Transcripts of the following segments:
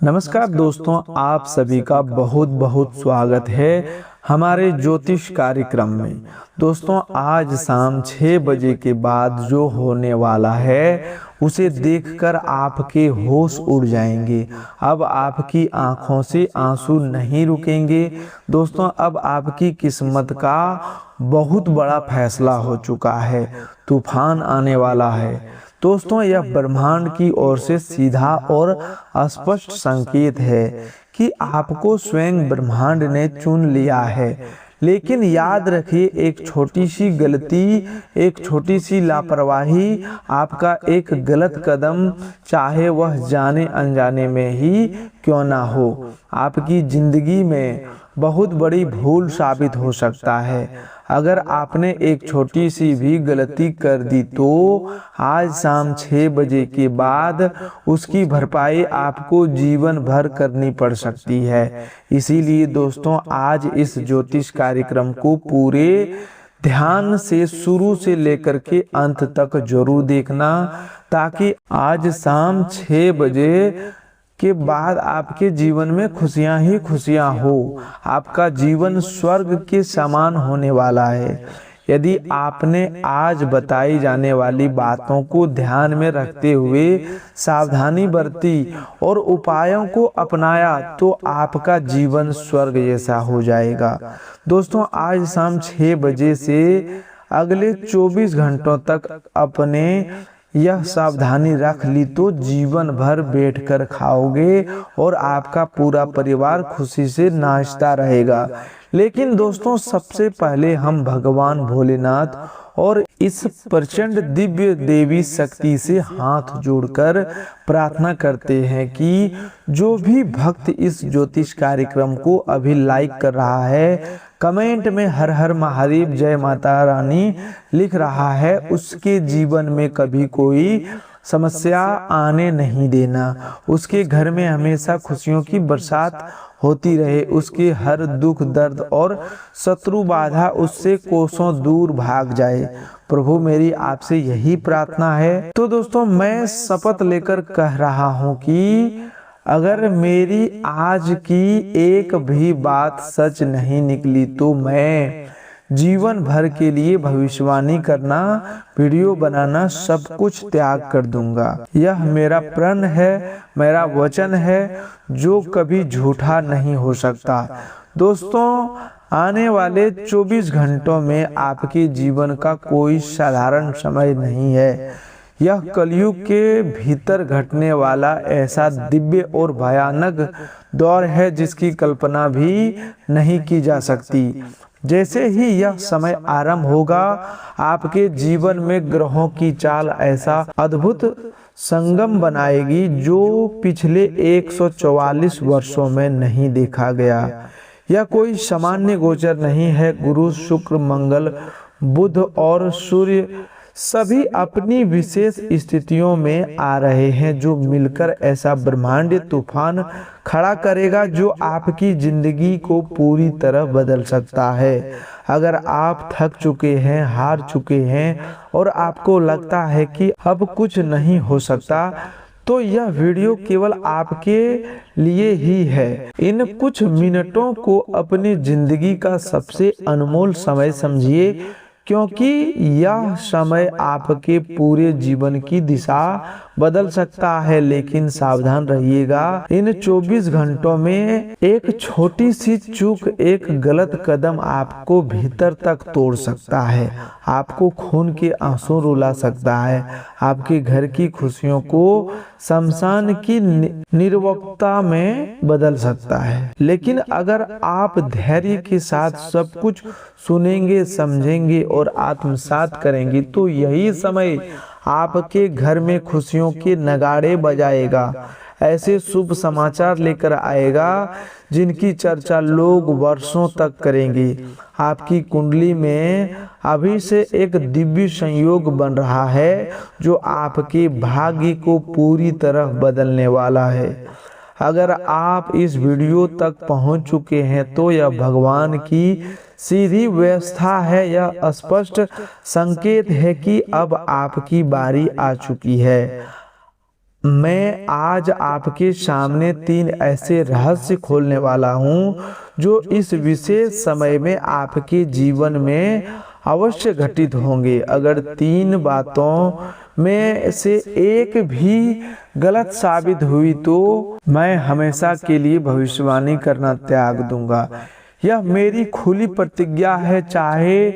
नमस्कार दोस्तों, आप सभी का बहुत बहुत स्वागत है हमारे ज्योतिष कार्यक्रम में। दोस्तों, आज शाम 6 बजे के बाद जो होने वाला है उसे देखकर आपके होश उड़ जाएंगे। अब आपकी आंखों से आंसू नहीं रुकेंगे। दोस्तों, अब आपकी किस्मत का बहुत बड़ा फैसला हो चुका है। तूफान आने वाला है। दोस्तों, यह ब्रह्मांड की ओर से सीधा और स्पष्ट संकेत है कि आपको स्वयं ब्रह्मांड ने चुन लिया है। लेकिन याद रखिए, एक छोटी सी गलती, एक छोटी सी लापरवाही, आपका एक गलत कदम, चाहे वह जाने अनजाने में ही क्यों ना हो, आपकी जिंदगी में बहुत बड़ी भूल साबित हो सकता है। अगर आपने एक छोटी सी भी गलती कर दी तो आज शाम 6 बजे के बाद उसकी भरपाई आपको जीवन भर करनी पड़ सकती है। इसीलिए दोस्तों, आज इस ज्योतिष कार्यक्रम को पूरे ध्यान से शुरू से लेकर के अंत तक जरूर देखना, ताकि आज शाम 6 बजे के बाद आपके जीवन में खुशियां ही खुशियां हो। आपका जीवन स्वर्ग के समान होने वाला है। यदि आपने आज बताई जाने वाली बातों को ध्यान में रखते हुए सावधानी बरती और उपायों को अपनाया तो आपका जीवन स्वर्ग जैसा हो जाएगा। दोस्तों, आज शाम 6 बजे से अगले 24 घंटों तक अपने यह सावधानी रख ली तो जीवन भर बैठकर खाओगे और आपका पूरा परिवार खुशी से नाचता रहेगा। लेकिन दोस्तों, सबसे पहले हम भगवान भोलेनाथ और इस प्रचंड दिव्य देवी शक्ति से हाथ जोड़कर प्रार्थना करते हैं कि जो भी भक्त इस ज्योतिष कार्यक्रम को अभी लाइक कर रहा है, कमेंट में हर हर महादेव जय माता रानी लिख रहा है, उसके जीवन में कभी कोई समस्या आने नहीं देना। उसके घर में हमेशा खुशियों की बरसात होती रहे। उसके हर दुख दर्द और शत्रु बाधा उससे कोसों दूर भाग जाए। प्रभु, मेरी आपसे यही प्रार्थना है। तो दोस्तों, मैं शपथ लेकर कह रहा हूँ कि अगर मेरी आज की एक भी बात सच नहीं निकली तो मैं जीवन भर के लिए भविष्यवाणी करना, वीडियो बनाना, सब कुछ त्याग कर दूंगा। यह मेरा प्रण है, मेरा वचन है जो कभी झूठा नहीं हो सकता। दोस्तों, आने वाले 24 घंटों में आपके जीवन का कोई साधारण समय नहीं है। यह कलयुग के भीतर घटने वाला ऐसा दिव्य और भयानक दौर है जिसकी कल्पना भी नहीं की जा सकती। जैसे ही यह समय आरंभ होगा, आपके जीवन में ग्रहों की चाल ऐसा अद्भुत संगम बनाएगी जो पिछले 144 वर्षों में नहीं देखा गया। यह कोई सामान्य गोचर नहीं है। गुरु, शुक्र, मंगल, बुध और सूर्य सभी अपनी विशेष स्थितियों में आ रहे हैं जो मिलकर ऐसा ब्रह्मांडीय तूफान खड़ा करेगा जो आपकी जिंदगी को पूरी तरह बदल सकता है। अगर आप थक चुके हैं, हार चुके हैं और आपको लगता है कि अब कुछ नहीं हो सकता, तो यह वीडियो केवल आपके लिए ही है। इन कुछ मिनटों को अपनी जिंदगी का सबसे अनमोल समय समझिए, क्योंकि यह समय आपके पूरे जीवन की दिशा बदल सकता है। लेकिन सावधान रहिएगा, इन 24 घंटों में एक छोटी सी चूक, एक गलत कदम आपको भीतर तक तोड़ सकता है, आपको खून के आंसू रुला सकता है, आपके घर की खुशियों को शमशान की निर्वक्ता में बदल सकता है। लेकिन अगर आप धैर्य के साथ सब कुछ सुनेंगे, समझेंगे और आत्मसात करेंगे तो यही समय आपके घर में खुशियों के नगाड़े बजाएगा, ऐसे शुभ समाचार लेकर आएगा जिनकी चर्चा लोग वर्षों तक करेंगे। आपकी कुंडली में अभी से एक दिव्य संयोग बन रहा है जो आपके भाग्य को पूरी तरह बदलने वाला है। अगर आप इस वीडियो तक पहुंच चुके हैं तो यह भगवान की सीधी व्यवस्था है। यह स्पष्ट संकेत है कि अब आपकी बारी आ चुकी है। मैं आज आपके सामने 3 ऐसे रहस्य खोलने वाला हूँ जो इस विशेष समय में आपके जीवन में अवश्य घटित होंगे। अगर 3 बातों में से एक भी गलत साबित हुई तो मैं हमेशा के लिए भविष्यवाणी करना त्याग दूंगा। यह मेरी खुली प्रतिज्ञा है। चाहे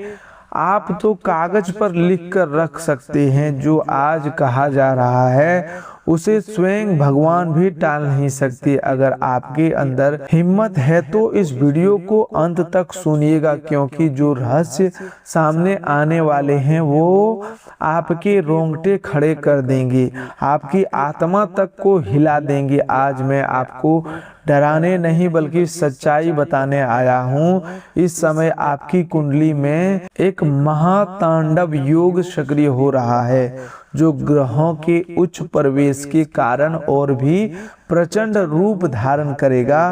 आप तो कागज पर लिख कर रख सकते हैं, जो आज कहा जा रहा है उसे स्वयं भगवान भी टाल नहीं सकते। अगर आपके अंदर हिम्मत है तो इस वीडियो को अंत तक सुनिएगा, क्योंकि जो रहस्य सामने आने वाले हैं वो आपके रोंगटे खड़े कर देंगे, आपकी आत्मा तक को हिला देंगे। आज मैं आपको डराने नहीं बल्कि सच्चाई बताने आया हूँ। इस समय आपकी कुंडली में एक महातांडव योग सक्रिय हो रहा है, जो ग्रहों के उच्च प्रवेश के कारण और भी प्रचंड रूप धारण करेगा।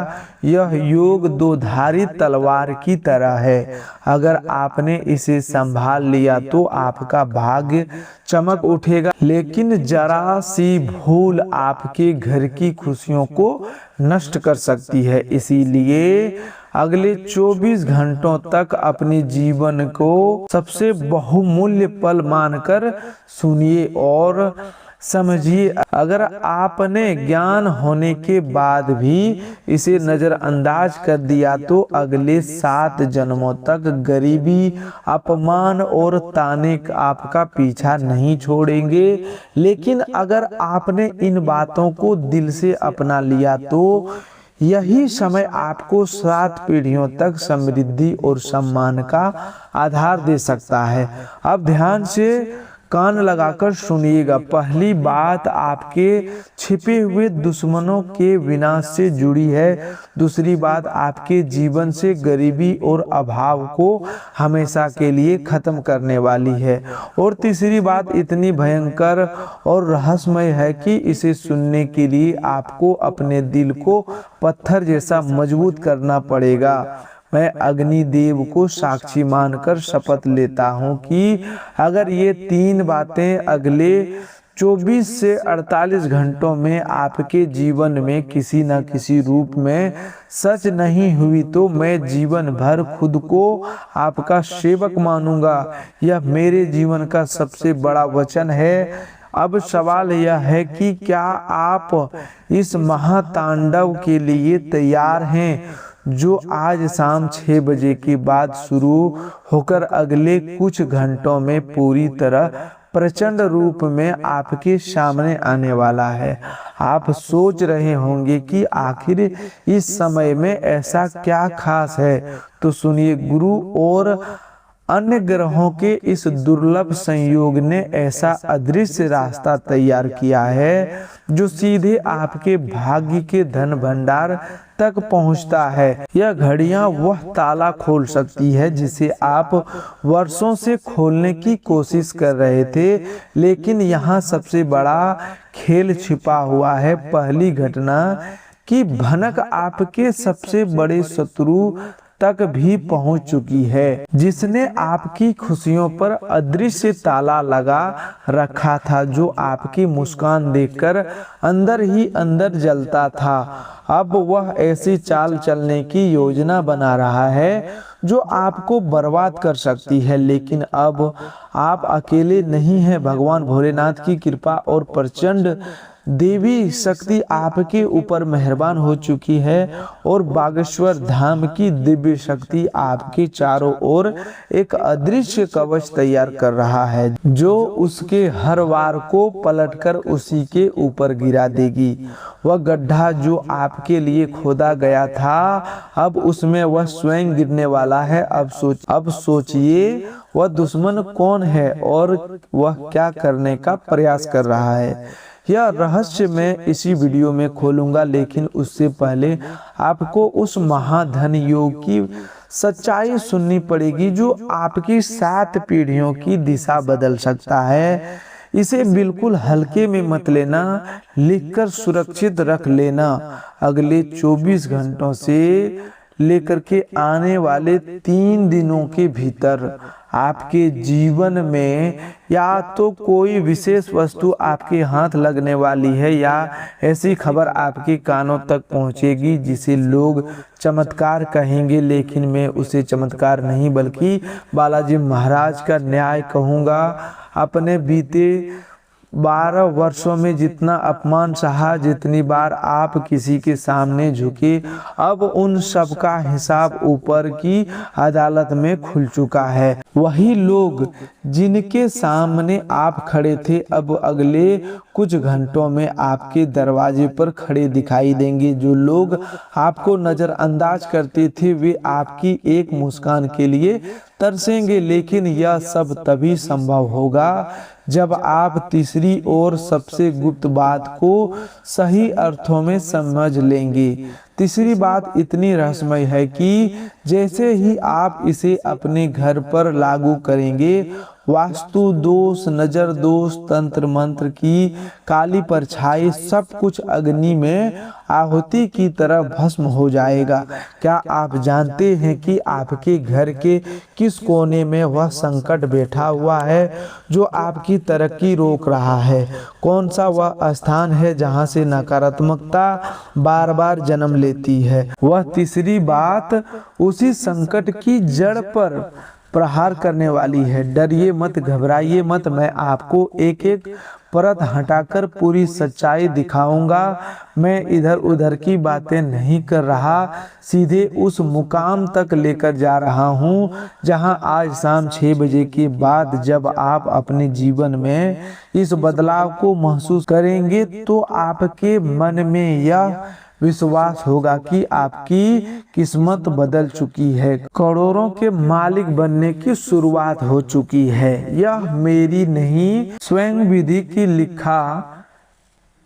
यह योग 2धारी तलवार की तरह है। अगर आपने इसे संभाल लिया तो आपका भाग्य चमक उठेगा, लेकिन जरा सी भूल आपके घर की खुशियों को नष्ट कर सकती है। इसीलिए अगले 24 घंटों तक अपने जीवन को सबसे बहुमूल्य पल मानकर सुनिए और समझिए। अगर आपने ज्ञान होने के बाद भी इसे नजरअंदाज कर दिया तो अगले 7 जन्मों तक गरीबी, अपमान और ताने आपका पीछा नहीं छोड़ेंगे। लेकिन अगर आपने इन बातों को दिल से अपना लिया तो यही समय आपको 7 पीढ़ियों तक समृद्धि और सम्मान का आधार दे सकता है। अब ध्यान से कान लगाकर सुनिएगा। पहली बात आपके छिपे हुए दुश्मनों के विनाश से जुड़ी है। दूसरी बात आपके जीवन से गरीबी और अभाव को हमेशा के लिए खत्म करने वाली है। और तीसरी बात इतनी भयंकर और रहस्यमय है कि इसे सुनने के लिए आपको अपने दिल को पत्थर जैसा मजबूत करना पड़ेगा। मैं अग्निदेव को साक्षी मानकर शपथ लेता हूँ कि अगर ये 3 बातें अगले 24 से 48 घंटों में आपके जीवन में किसी न किसी रूप में सच नहीं हुई तो मैं जीवन भर खुद को आपका सेवक मानूंगा। यह मेरे जीवन का सबसे बड़ा वचन है। अब सवाल यह है कि क्या आप इस महातांडव के लिए तैयार हैं, जो आज शाम 6 बजे के बाद शुरू होकर अगले कुछ घंटों में पूरी तरह प्रचंड रूप में आपके सामने आने वाला है। आप सोच रहे होंगे कि आखिर इस समय में ऐसा क्या खास है, तो सुनिए। गुरु और अन्य ग्रहों के इस दुर्लभ संयोग ने ऐसा अदृश्य रास्ता तैयार किया है जो सीधे आपके भाग्य के धन भंडार तक पहुंचता है। यह घड़ियां वह ताला खोल सकती है जिसे आप वर्षों से खोलने की कोशिश कर रहे थे, लेकिन यहाँ सबसे बड़ा खेल छिपा हुआ है। पहली घटना की भनक आपके सबसे बड़े शत्रु तक भी पहुंच चुकी है, जिसने आपकी खुशियों पर अदृश्य ताला लगा रखा था, जो आपकी मुस्कान देखकर अंदर ही अंदर जलता था। अब वह ऐसी चाल चलने की योजना बना रहा है जो आपको बर्बाद कर सकती है। लेकिन अब आप अकेले नहीं हैं। भगवान भोलेनाथ की कृपा और प्रचंड देवी शक्ति आपके ऊपर मेहरबान हो चुकी है और बागेश्वर धाम की दिव्य शक्ति आपके चारों ओर एक अदृश्य कवच तैयार कर रहा है, जो उसके हर वार को पलटकर उसी के ऊपर गिरा देगी। वह गड्ढा जो आपके लिए खोदा गया था, अब उसमें वह स्वयं गिरने वाला है। अब सोचिए वह दुश्मन कौन है और वह क्या करने का प्रयास कर रहा है। यह रहस्य मैं इसी वीडियो में खोलूंगा, लेकिन उससे पहले आपको उस महाधन योग की सच्चाई सुननी पड़ेगी जो आपकी 7 पीढ़ियों की दिशा बदल सकता है। इसे बिल्कुल हल्के में मत लेना, लिखकर सुरक्षित रख लेना। अगले 24 घंटों से लेकर के आने वाले 3 दिनों के भीतर आपके जीवन में या तो कोई विशेष वस्तु आपके हाथ लगने वाली है या ऐसी खबर आपके कानों तक पहुंचेगी जिसे लोग चमत्कार कहेंगे, लेकिन मैं उसे चमत्कार नहीं बल्कि बालाजी महाराज का न्याय कहूँगा। अपने बीते 12 वर्षों में जितना अपमान सहा, जितनी बार आप किसी के सामने झुके, अब उन सब का हिसाब ऊपर की अदालत में खुल चुका है। वही लोग जिनके सामने आप खड़े थे अब अगले कुछ घंटों में आपके दरवाजे पर खड़े दिखाई देंगे। जो लोग आपको नजरअंदाज करते थे वे आपकी एक मुस्कान के लिए तरसेंगे, लेकिन यह सब तभी संभव होगा जब आप तीसरी और सबसे गुप्त बात को सही अर्थों में समझ लेंगे। तीसरी बात इतनी रहस्यमय है कि जैसे ही आप इसे अपने घर पर लागू करेंगे, वास्तु दोष, नजर दोष, तंत्र मंत्र की काली परछाई सब कुछ अग्नि में आहुति की तरह भस्म हो जाएगा। क्या आप जानते हैं कि आपके घर के किस कोने में वह संकट बैठा हुआ है जो आपकी तरक्की रोक रहा है? कौन सा वह स्थान है जहां से नकारात्मकता बार बार जन्म लेती है? वह तीसरी बात उसी संकट की जड़ पर प्रहार करने वाली है। डरिए मत, घबराइए मत, मैं आपको एक एक परत हटाकर पूरी सच्चाई दिखाऊंगा। मैं इधर उधर की बातें नहीं कर रहा, सीधे उस मुकाम तक लेकर जा रहा हूं जहां आज शाम 6 बजे के बाद जब आप अपने जीवन में इस बदलाव को महसूस करेंगे तो आपके मन में यह विश्वास होगा कि आपकी किस्मत बदल चुकी है, करोड़ों के मालिक बनने की शुरुआत हो चुकी है। यह मेरी नहीं, स्वयं विधि की लिखा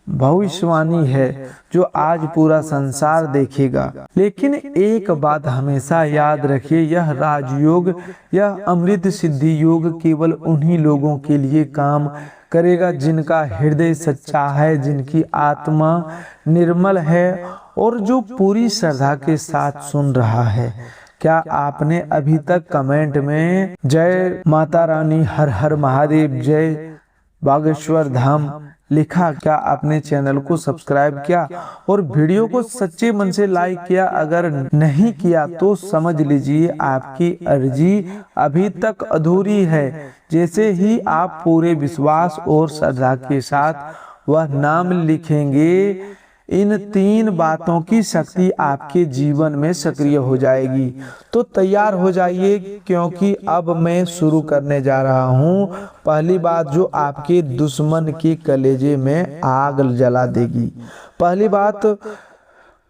भविष्यवाणी है जो आज पूरा संसार देखेगा। लेकिन एक बात हमेशा याद रखिए, यह राजयोग, यह अमृत सिद्धि योग केवल उन्हीं लोगों के लिए काम करेगा जिनका हृदय सच्चा है, जिनकी आत्मा निर्मल है और जो पूरी श्रद्धा के साथ सुन रहा है। क्या आपने अभी तक कमेंट में जय माता रानी, हर हर महादेव, जय बागेश्वर धाम लिखा? क्या आपने चैनल को सब्सक्राइब किया और वीडियो को सच्चे मन से लाइक किया? अगर नहीं किया तो समझ लीजिए आपकी अर्जी अभी तक अधूरी है। जैसे ही आप पूरे विश्वास और श्रद्धा के साथ वह नाम लिखेंगे, इन 3 बातों की शक्ति आपके जीवन में सक्रिय हो जाएगी। तो तैयार हो जाइए, क्योंकि अब मैं शुरू करने जा रहा हूं। पहली बात जो आपके दुश्मन के कलेजे में आग जला देगी। पहली बात,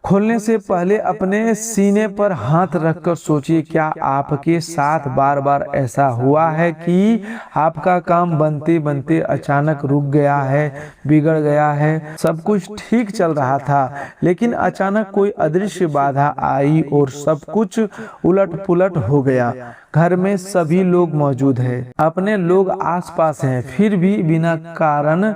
खोलने से पहले अपने सीने पर हाथ रखकर सोचिए, क्या आपके साथ बार बार ऐसा हुआ है कि आपका काम बनते बनते अचानक रुक गया है, बिगड़ गया है? सब कुछ ठीक चल रहा था लेकिन अचानक कोई अदृश्य बाधा आई और सब कुछ उलट पुलट हो गया। घर में सभी लोग मौजूद हैं, अपने लोग आसपास हैं, फिर भी बिना कारण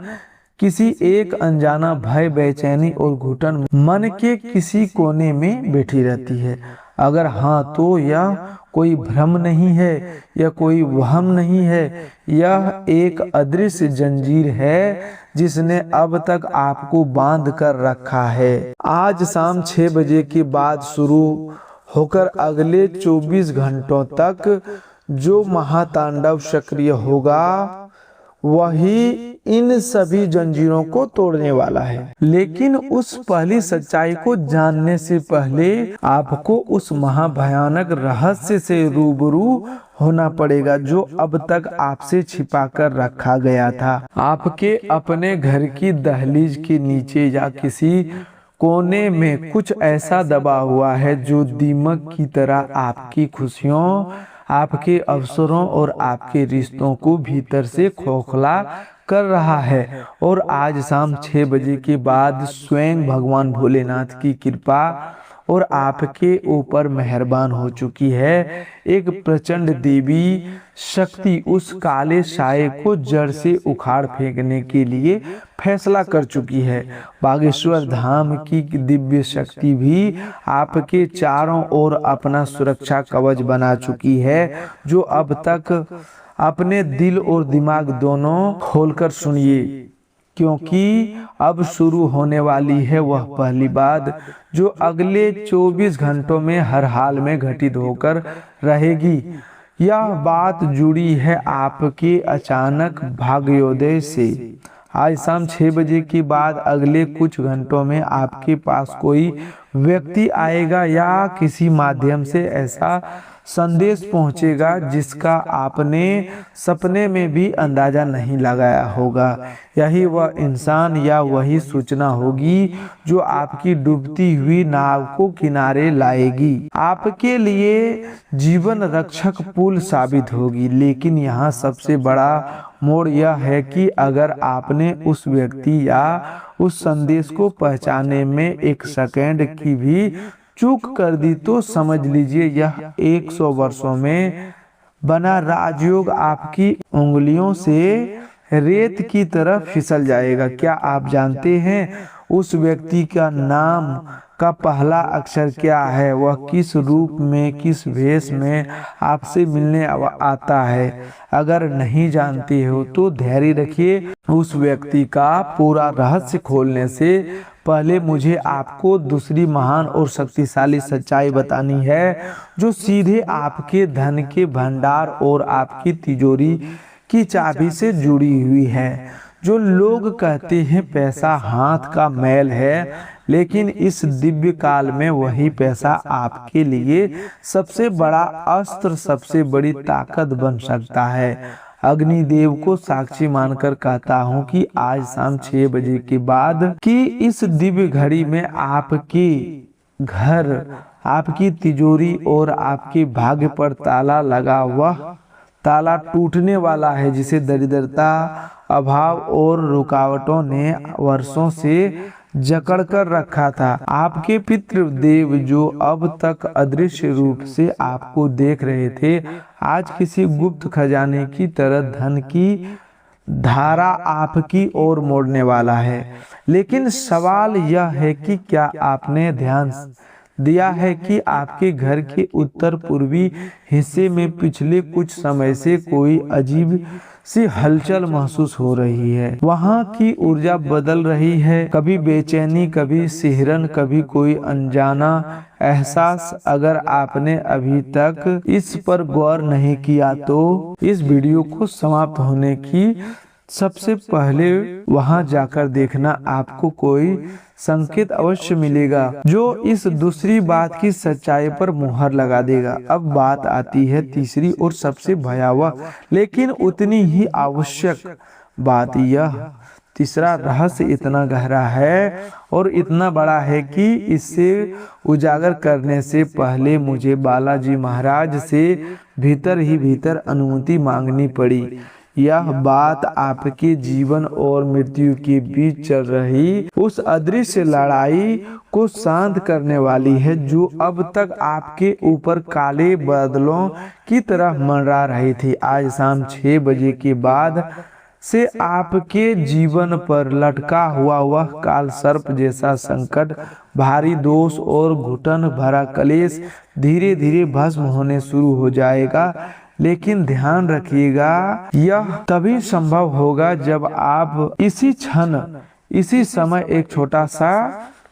किसी एक अनजाना भय, बेचैनी और घुटन मन के किसी कोने में बैठी रहती है। अगर हाँ तो यह कोई भ्रम नहीं है, यह कोई वहम नहीं है, यह एक अदृश्य जंजीर है जिसने अब तक आपको बांध कर रखा है। आज शाम 6 बजे के बाद शुरू होकर अगले 24 घंटों तक जो महातांडव सक्रिय होगा वही इन सभी जंजीरों को तोड़ने वाला है। लेकिन उस पहली सच्चाई को जानने से पहले आपको उस महाभयानक रहस्य से रूबरू होना पड़ेगा जो अब तक आपसे छिपा कर रखा गया था। आपके अपने घर की दहलीज के नीचे या किसी कोने में कुछ ऐसा दबा हुआ है जो दीमक की तरह आपकी खुशियों, आपके अवसरों और आपके रिश्तों को भीतर से खोखला कर रहा है। और आज शाम 6 बजे के बाद स्वयं भगवान भोलेनाथ की कृपा और आपके ऊपर मेहरबान हो चुकी है। एक प्रचंड देवी शक्ति उस काले साये को जड़ से उखाड़ फेंकने के लिए फैसला कर चुकी है। बागेश्वर धाम की दिव्य शक्ति भी आपके चारों ओर अपना सुरक्षा कवच बना चुकी है। जो अब तक अपने दिल और दिमाग दोनों खोलकर सुनिए, क्योंकि अब शुरू होने वाली है वह पहली बात जो अगले 24 घंटों में हर हाल में घटित होकर रहेगी। यह बात जुड़ी है आपके अचानक भाग्योदय से। आज शाम 6 बजे के बाद अगले कुछ घंटों में आपके पास कोई व्यक्ति आएगा या किसी माध्यम से ऐसा संदेश पहुंचेगा जिसका आपने सपने में भी अंदाजा नहीं लगाया होगा। यही वह इंसान या वही सूचना होगी जो आपकी डूबती हुई नाव को किनारे लाएगी, आपके लिए जीवन रक्षक पुल साबित होगी। लेकिन यहाँ सबसे बड़ा मोड़ यह है कि अगर आपने उस व्यक्ति या उस संदेश को पहचानने में एक सेकंड की भी चूक कर दी तो समझ लीजिए यह 100 वर्षों में बना राजयोग आपकी उंगलियों से रेत की तरह फिसल जाएगा। क्या आप जानते हैं उस व्यक्ति का नाम का पहला अक्षर क्या है? वह किस रूप में, किस वेश में आपसे मिलने आता है? अगर नहीं जानते हो तो धैर्य रखिए। उस व्यक्ति का पूरा रहस्य खोलने से पहले मुझे आपको दूसरी महान और शक्तिशाली सच्चाई बतानी है जो सीधे आपके धन के भंडार और आपकी तिजोरी की चाबी से जुड़ी हुई है। जो लोग कहते हैं पैसा हाथ का मैल है, लेकिन इस दिव्य काल में वही पैसा आपके लिए सबसे बड़ा अस्त्र, सबसे बड़ी ताकत बन सकता है। अग्निदेव को साक्षी मानकर कहता हूँ कि आज शाम 6 बजे के बाद की इस दिव्य घड़ी में आपके घर, आपकी तिजोरी और आपके भाग्य पर ताला लगा हुआ ताला टूटने वाला है, जिसे दरिद्रता, अभाव और रुकावटों ने वर्षों से जकड़ कर रखा था। आपके पितृदेव जो अब तक अदृश्य रूप से आपको देख रहे थे, आज किसी गुप्त खजाने की तरह धन की धारा आपकी ओर मोड़ने वाला है। लेकिन सवाल यह है कि क्या आपने ध्यान दिया है कि आपके घर के उत्तर पूर्वी हिस्से में पिछले कुछ समय से कोई अजीब सी हलचल महसूस हो रही है। वहाँ की ऊर्जा बदल रही है, कभी बेचैनी, कभी सिहरन, कभी कोई अनजाना एहसास। अगर आपने अभी तक इस पर गौर नहीं किया तो इस वीडियो को समाप्त होने की सबसे पहले वहां जाकर देखना, आपको कोई संकेत अवश्य मिलेगा जो इस दूसरी बात की सच्चाई पर मुहर लगा देगा। अब बात आती है तीसरी और सबसे भयावह लेकिन उतनी ही आवश्यक बात। यह तीसरा रहस्य इतना गहरा है और इतना बड़ा है कि इसे उजागर करने से पहले मुझे बालाजी महाराज से भीतर ही भीतर अनुमति मांगनी पड़ी। यह बात आपके जीवन और मृत्यु के बीच चल रही उस अदृश्य लड़ाई को शांत करने वाली है जो अब तक आपके ऊपर काले बादलों की तरह मंडरा रही थी। आज शाम 6 बजे के बाद से आपके जीवन पर लटका हुआ वह काल सर्प जैसा संकट, भारी दोष और घुटन भरा कलेश धीरे धीरे भस्म होने शुरू हो जाएगा। लेकिन ध्यान रखिएगा, यह तभी संभव होगा जब आप इसी क्षण, इसी समय एक छोटा सा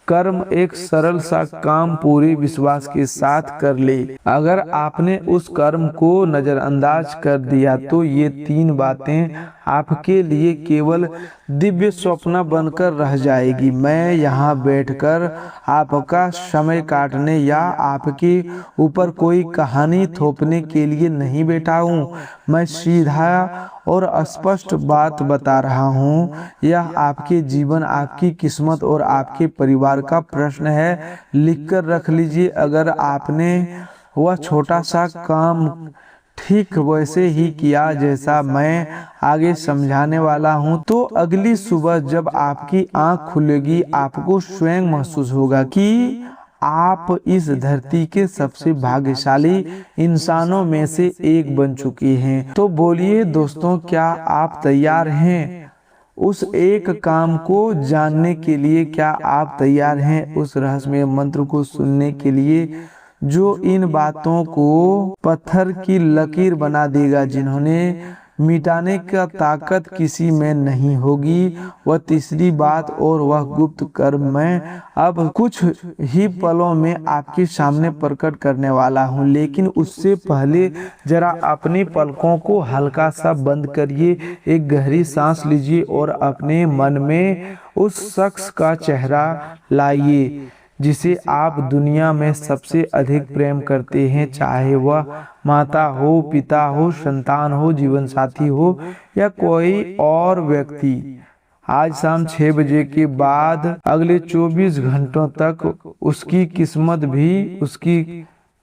कर्म, एक सरल सा काम पूरे विश्वास के साथ कर ले। अगर आपने उस कर्म को नजरअंदाज कर दिया तो ये 3 बातें आपके लिए केवल दिव्य स्वप्न बनकर रह जाएगी। मैं यहाँ बैठकर आपका समय काटने या आपके ऊपर कोई कहानी थोपने के लिए नहीं बैठा हूँ। मैं सीधा और स्पष्ट बात बता रहा हूँ। यह आपके जीवन, आपकी किस्मत और आपके परिवार का प्रश्न है। लिखकर रख लीजिए। अगर आपने वह छोटा सा काम ठीक वैसे ही किया जैसा मैं आगे समझाने वाला हूँ, तो अगली सुबह जब आपकी आंख खुलेगी आपको स्वयं महसूस होगा कि आप इस धरती के सबसे भाग्यशाली इंसानों में से एक बन चुकी हैं। तो बोलिए दोस्तों, क्या आप तैयार हैं उस एक काम को जानने के लिए? क्या आप तैयार हैं उस रहस्यमय मंत्र को सुनने के लिए जो इन बातों को पत्थर की लकीर बना देगा, जिन्होंने मिटाने का ताकत किसी में नहीं होगी? वह तीसरी बात और वह गुप्त कर्म मैं अब कुछ ही पलों में आपके सामने प्रकट करने वाला हूँ। लेकिन उससे पहले जरा अपनी पलकों को हल्का सा बंद करिए, एक गहरी सांस लीजिए और अपने मन में उस शख्स का चेहरा लाइए जिसे आप दुनिया में सबसे अधिक प्रेम करते हैं, चाहे वह माता हो, पिता हो, संतान हो, जीवन साथी हो या कोई और व्यक्ति। आज शाम 6 बजे के बाद अगले 24 घंटों तक उसकी किस्मत भी उसकी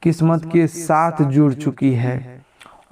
किस्मत के साथ जुड़ चुकी है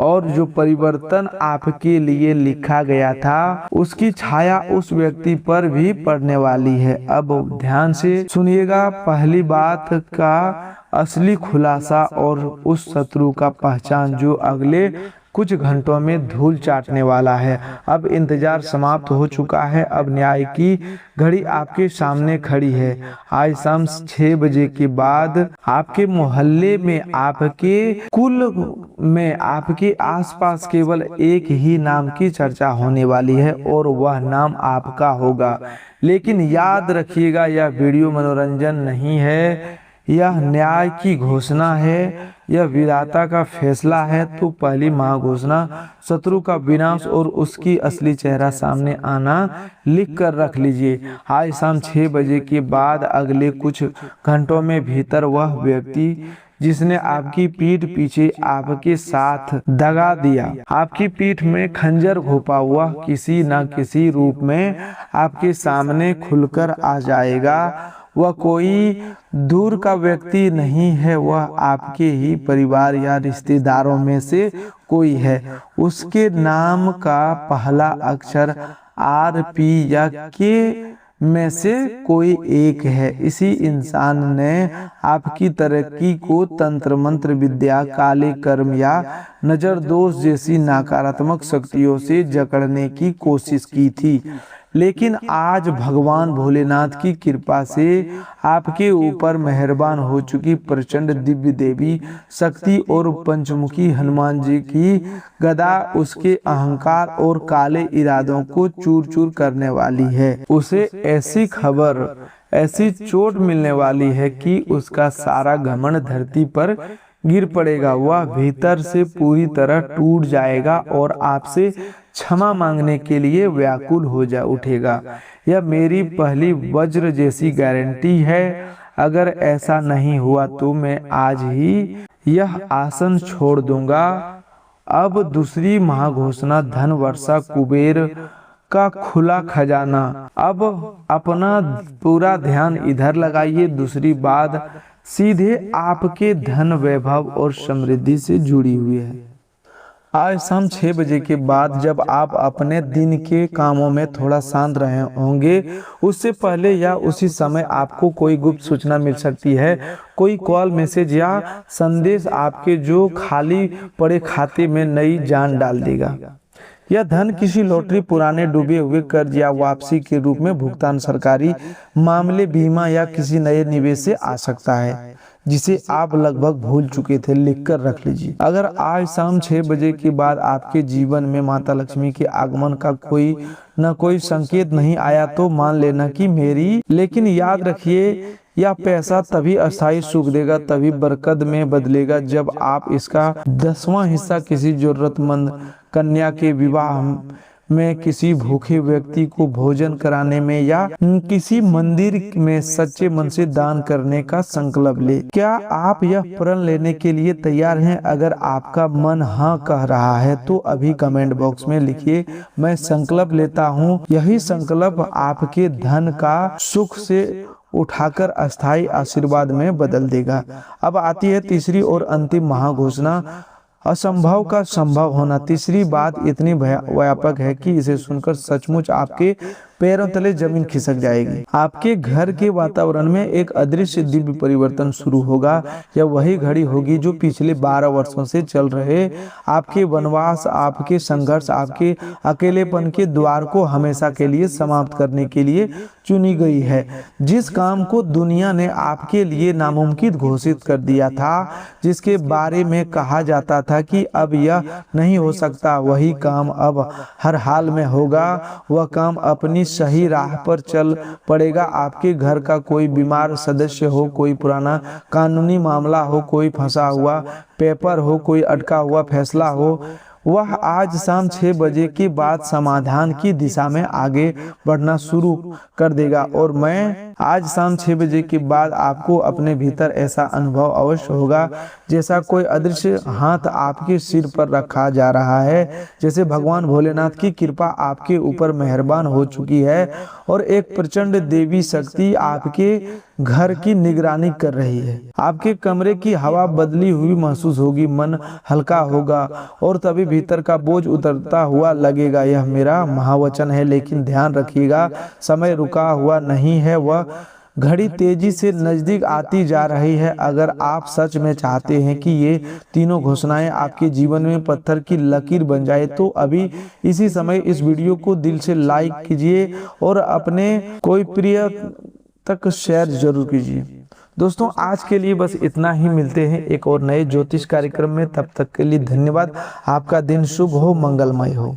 और जो परिवर्तन आपके लिए लिखा गया था उसकी छाया उस व्यक्ति पर भी पड़ने वाली है। अब ध्यान से सुनिएगा, पहली बात का असली खुलासा और उस शत्रु का पहचान जो अगले कुछ घंटों में धूल चाटने वाला है। अब इंतजार समाप्त हो चुका है, अब न्याय की घड़ी आपके सामने खड़ी है। आज शाम 6 बजे के बाद आपके मोहल्ले में, आपके कुल में, आपके आसपास केवल एक ही नाम की चर्चा होने वाली है और वह नाम आपका होगा। लेकिन याद रखिएगा, यह वीडियो मनोरंजन नहीं है, यह न्याय की घोषणा है, यह विधाता का फैसला है। तो पहली महाघोषणा, शत्रु का विनाश और उसकी असली चेहरा सामने आना, लिख कर रख लीजिए। आज शाम 6 बजे के बाद अगले कुछ घंटों में भीतर वह व्यक्ति जिसने आपकी पीठ पीछे आपके साथ दगा दिया, आपकी पीठ में खंजर घोंपा हुआ, किसी न किसी रूप में आपके सामने खुलकर आ जाएगा। वह कोई दूर का व्यक्ति नहीं है, वह आपके ही परिवार या रिश्तेदारों में से कोई है। उसके नाम का पहला अक्षर आर, पी या के में से कोई एक है। इसी इंसान ने आपकी तरक्की को तंत्र मंत्र विद्या, काले कर्म या नजर दोष जैसी नकारात्मक शक्तियों से जकड़ने की कोशिश की थी। लेकिन आज भगवान भोलेनाथ की कृपा से आपके ऊपर मेहरबान हो चुकी प्रचंड दिव्य देवी शक्ति और पंचमुखी हनुमान जी की गदा उसके अहंकार और काले इरादों को चूर चूर करने वाली है। उसे ऐसी खबर, ऐसी चोट मिलने वाली है कि उसका सारा घमंड धरती पर गिर पड़ेगा। वह भीतर से पूरी तरह टूट जाएगा और आपसे क्षमा मांगने के लिए व्याकुल हो जा उठेगा। यह मेरी पहली वज्र जैसी गारंटी है। अगर ऐसा नहीं हुआ तो मैं आज ही यह आसन छोड़ दूंगा। अब दूसरी महाघोषणा, धन वर्षा, कुबेर का खुला खजाना। अब अपना पूरा ध्यान इधर लगाइए। दूसरी बात सीधे आपके धन, वैभव और समृद्धि से जुड़ी हुई है। आज शाम 6 बजे के बाद जब आप अपने दिन के कामों में थोड़ा शांत रहे होंगे, उससे पहले या उसी समय आपको कोई गुप्त सूचना मिल सकती है। कोई कॉल, मैसेज या संदेश आपके जो खाली पड़े खाते में नई जान डाल देगा। यह धन किसी लॉटरी, पुराने डूबे हुए कर्ज या वापसी के रूप में भुगतान, सरकारी मामले, बीमा या किसी नए निवेश से आ सकता है जिसे आप लगभग भूल चुके थे। लिखकर रख लीजिए। अगर आज शाम 6 बजे के बाद आपके जीवन में माता लक्ष्मी के आगमन का कोई न कोई संकेत नहीं आया तो मान लेना कि मेरी। लेकिन याद रखिए, यह पैसा तभी अस्थायी सुख देगा, तभी बरकत में बदलेगा जब आप इसका 10वां हिस्सा किसी जरूरतमंद कन्या के विवाह में, किसी भूखे व्यक्ति को भोजन कराने में या किसी मंदिर में सच्चे मन से दान करने का संकल्प ले। क्या आप यह प्रण लेने के लिए तैयार हैं? अगर आपका मन हाँ कह रहा है तो अभी कमेंट बॉक्स में लिखिए, मैं संकल्प लेता हूँ। यही संकल्प आपके धन का सुख से उठाकर अस्थायी आशीर्वाद में बदल देगा। अब आती है तीसरी और अंतिम महाघोषणा, असंभव का संभव होना। तीसरी बात इतनी व्यापक है कि इसे सुनकर सचमुच आपके पैरों तले जमीन खिसक जाएगी। आपके घर के वातावरण में एक अदृश्य दिव्य परिवर्तन शुरू होगा। यह वही घड़ी होगी जो पिछले 12 वर्षों से चल रहे आपके वनवास, आपके संघर्ष, आपके अकेलेपन के द्वार को हमेशा के लिए समाप्त करने के लिए चुनी गई है। जिस काम को दुनिया ने आपके लिए नामुमकिन घोषित कर दिया था, जिसके बारे में कहा जाता था कि अब यह नहीं हो सकता, वही काम अब हर हाल में होगा। वह काम अपनी सही राह पर चल पड़ेगा। आपके घर का कोई बीमार सदस्य हो, कोई पुराना कानूनी मामला हो, कोई फंसा हुआ पेपर हो, कोई अटका हुआ फैसला हो, वह आज शाम 6 बजे के बाद समाधान की दिशा में आगे बढ़ना शुरू कर देगा। और मैं आज शाम 6 बजे के बाद आपको अपने भीतर ऐसा अनुभव अवश्य होगा जैसा कोई अदृश्य हाथ आपके सिर पर रखा जा रहा है, जैसे भगवान भोलेनाथ की कृपा आपके ऊपर मेहरबान हो चुकी है और एक प्रचंड देवी शक्ति आपके घर की निगरानी कर रही है। आपके कमरे की हवा बदली हुई महसूस होगी, मन हल्का होगा और तभी भीतर का बोझ उतरता हुआ लगेगा। यह मेरा महावचन है, लेकिन ध्यान रखिएगा, समय रुका हुआ नहीं है, वह घड़ी तेजी से नजदीक आती जा रही है। अगर आप सच में चाहते हैं कि ये तीनों घोषणाएं आपके जीवन में पत्थर की लकीर बन जाए, तो अभी इसी समय इस वीडियो को दिल से लाइक कीजिए और अपने कोई प्रिय तक शेयर जरूर कीजिए। दोस्तों, आज के लिए बस इतना ही। मिलते हैं एक और नए ज्योतिष कार्यक्रम में। तब तक के लिए धन्यवाद। आपका दिन शुभ हो, मंगलमय हो।